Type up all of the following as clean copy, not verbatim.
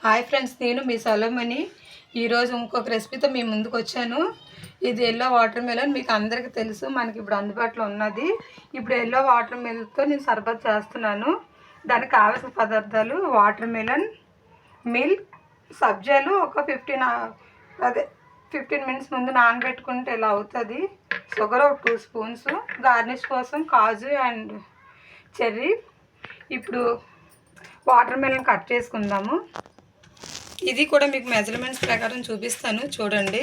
Hi friends, నేను మీ సలోమని. ఈరోజు ఇంకొక రెసిపీతో మీ ముందుకు వచ్చాను. ఇది ఎల్లో వాటర్ మెలన్. మీకు అందరికీ తెలుసు, మనకి ఇప్పుడు అందుబాటులో ఉన్నది. ఇప్పుడు ఎల్లో వాటర్ మెలన్తో నేను సర్బత్ చేస్తున్నాను. దానికి కావాల్సిన పదార్థాలు వాటర్ మెలన్, మిల్క్, సబ్జాలు ఒక 15 మినిట్స్ ముందు నానబెట్టుకుంటే ఇలా అవుతుంది. షుగర్ ఒక 2 స్పూన్స్, గార్నిష్ కోసం కాజు అండ్ చెర్రీ. ఇప్పుడు వాటర్ మెలన్ కట్ చేసుకుందాము. ఇది కూడా మీకు మెజర్మెంట్స్ ప్రకారం చూపిస్తాను, చూడండి.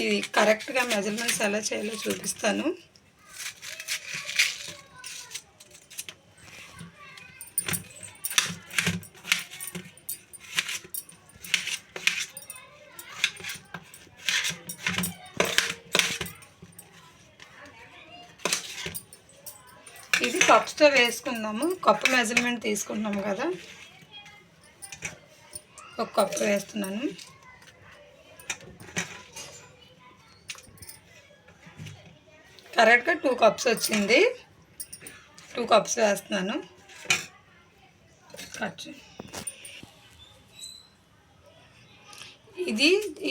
ఇది కరెక్ట్గా మెజర్మెంట్స్ ఎలా చేయాలో చూపిస్తాను. ఇది కప్స్తో వేసుకుందాము. కప్పు మెజర్మెంట్ తీసుకుంటున్నాము కదా, ఒక కప్పు వేస్తున్నాను. కరెక్ట్గా 2 కప్స్ వచ్చింది. 2 కప్స్ వేస్తున్నాను.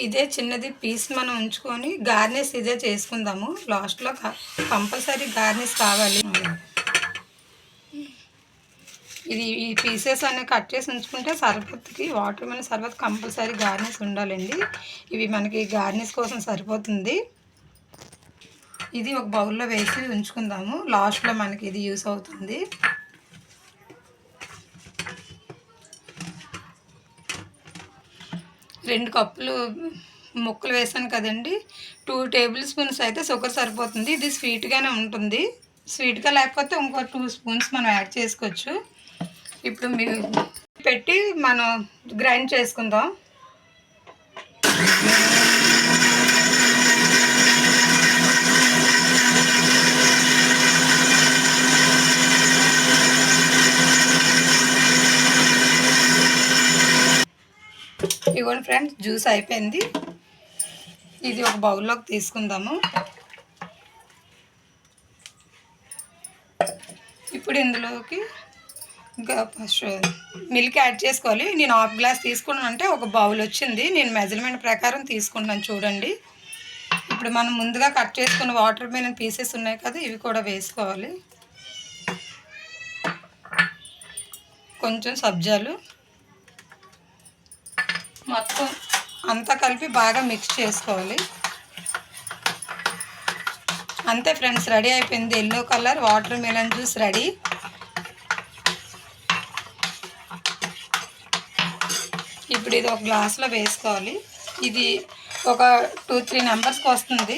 ఇదే చిన్నది పీస్ మనం ఉంచుకొని గార్నిష్ ఇదే చేసుకుందాము. లాస్ట్లో కంపల్సరీ గార్నిష్ కావాలి. ఈ పీసెస్ అన్నీ కట్ చేసి ఉంచుకుంటే సర్బత్కి, వాటర్ మెలన్ సర్బత్ కంపల్సరీ గార్నిష్ ఉండాలండి. ఇవి మనకి గార్నిష్ కోసం సరిపోతుంది. ఇది ఒక బౌల్లో వేసి ఉంచుకుందాము. లాస్ట్లో మనకి ఇది యూస్ అవుతుంది. రెండు కప్పులు ముక్కలు వేసాను కదండి. 2 టేబుల్ స్పూన్స్ అయితే షుగర్ సరిపోతుంది. ఇది స్వీట్గానే ఉంటుంది. స్వీట్గా లేకపోతే ఇంకో 2 స్పూన్స్ మనం యాడ్ చేసుకోవచ్చు. ఇప్పుడు మీరు పెట్టి మనం గ్రైండ్ చేసుకుందాం. ఇవ్వండి ఫ్రెండ్స్, జ్యూస్ అయిపోయింది. ఇది ఒక బౌల్లోకి తీసుకుందాము. ఇప్పుడు ఇందులోకి ఇంకా ఫస్ట్ మిల్క్ యాడ్ చేసుకోవాలి. నేను 1/2 గ్లాస్ తీసుకున్నాను, అంటే ఒక బౌల్ వచ్చింది. నేను మెజర్మెంట్ ప్రకారం తీసుకున్నాను, చూడండి. ఇప్పుడు మనం ముందుగా కట్ చేసుకున్న వాటర్ మెలన్ పీసెస్ ఉన్నాయి కదా, ఇవి కూడా వేసుకోవాలి. కొంచెం సబ్జాలు, మొత్తం అంతా కలిపి బాగా మిక్స్ చేసుకోవాలి. అంతే ఫ్రెండ్స్, రెడీ అయిపోయింది. Yellow colour water melon juice ready. ఇప్పుడు ఇది ఒక గ్లాస్లో వేసుకోవాలి. ఇది ఒక 2-3 నెంబర్స్కి వస్తుంది.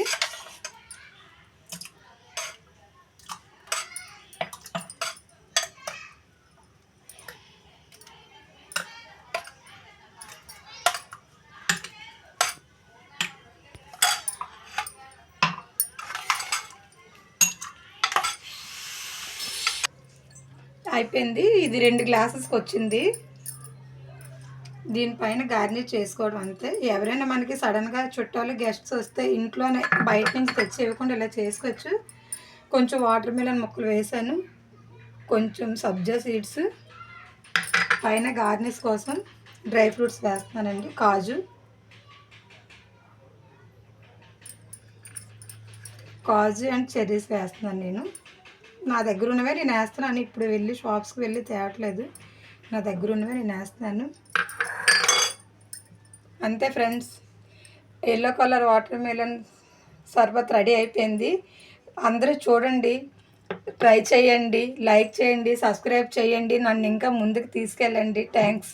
అయిపోయింది. ఇది 2 గ్లాసెస్కి వచ్చింది. దీనిపైన గార్నిష్ చేసుకోవడం అంతే. ఎవరైనా మనకి సడన్గా చుట్టాలు గెస్ట్స్ వస్తే ఇంట్లోనే బయట నుంచి తెచ్చి ఇవ్వకుండా ఇలా చేసుకోవచ్చు. కొంచెం వాటర్ మెలన్ ముక్కలు వేసాను, కొంచెం సబ్జా సీడ్స్, పైన గార్నిష్ కోసం డ్రై ఫ్రూట్స్ వేస్తున్నానండి. కాజు అండ్ చెర్రీస్ వేస్తున్నాను. నా దగ్గర ఉన్నవే నేను వేస్తున్నాను. ఇప్పుడు వెళ్ళి షాప్స్కి వెళ్ళి తేవట్లేదు, నా దగ్గర ఉన్నవే నేను వేస్తున్నాను. అంతే friends, yellow colour water melon sharbat ready అయిపోయింది. అందరూ చూడండి, ట్రై చేయండి, లైక్ చేయండి, సబ్స్క్రైబ్ చేయండి, నన్ను ఇంకా ముందుకు తీసుకెళ్ళండి. థ్యాంక్స్.